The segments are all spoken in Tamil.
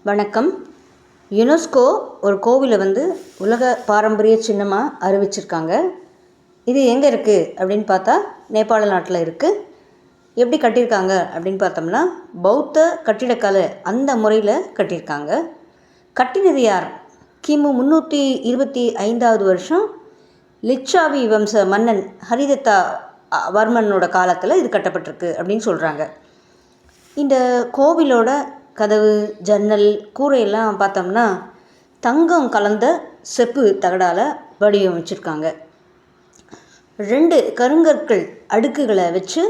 வணக்கம். யுனெஸ்கோ ஒரு கோவிலை உலக பாரம்பரிய சின்னமாக அறிவிச்சிருக்காங்க. இது எங்கே இருக்குது அப்படின்னு பார்த்தா நேபாள நாட்டில் இருக்குது. எப்படி கட்டியிருக்காங்க அப்படின்னு பார்த்தோம்னா பௌத்த கட்டிடக்கலை அந்த முறையில் கட்டியிருக்காங்க. கட்டினது யார்? கிமு 325வது வருஷம் லிச்சாவி வம்ச மன்னன் ஹரிதத்தா வர்மனோட காலத்தில் இது கட்டப்பட்டிருக்கு அப்படின்னு சொல்கிறாங்க. இந்த கோவிலோட கதவு, ஜன்னல், கூரையெல்லாம் பார்த்தோம்னா தங்கம் கலந்த செப்பு தகடால் வடிவமைச்சிருக்காங்க. 2 கருங்கற்கள் அடுக்குகளை வச்சு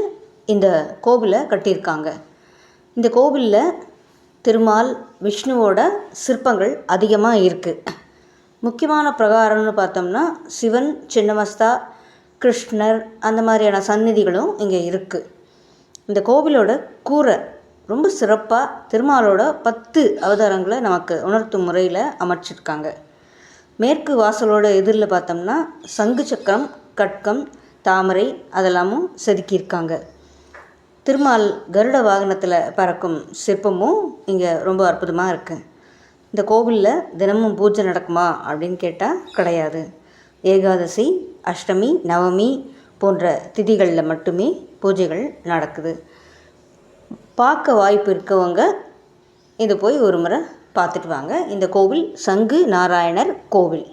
இந்த கோவிலை கட்டியிருக்காங்க. இந்த கோவிலில் திருமால், விஷ்ணுவோட சிற்பங்கள் அதிகமாக இருக்குது. முக்கியமான பிரகாரம்னு பார்த்தோம்னா சிவன், சின்னமஸ்தா, கிருஷ்ணர் அந்த மாதிரியான சந்நிதிகளும் இங்கே இருக்குது. இந்த கோவிலோட கூரை ரொம்ப சிறப்பாக திருமாலோட 10 அவதாரங்களை நமக்கு உணர்த்தும் முறையில் அமைச்சிருக்காங்க. மேற்கு வாசலோட எதிரில் பார்த்தோம்னா சங்கு சக்கரம், கட்கம், தாமரை அதெல்லாமும் செதுக்கியிருக்காங்க. திருமால் கருட வாகனத்தில் பறக்கும் சிற்பமும் இங்கே ரொம்ப அற்புதமாக இருக்குது. இந்த கோவிலில் தினமும் பூஜை நடக்குமா அப்படின்னு கேட்டால் கிடையாது. ஏகாதசி, அஷ்டமி, நவமி போன்ற திதிகளில் மட்டுமே பூஜைகள் நடக்குது. பார்க்க வாய்ப்பு இருக்கவங்க இது போய் ஒரு முறை பார்த்துட்டு வாங்க. இந்த கோவில் சங்கு நாராயணர் கோவில்.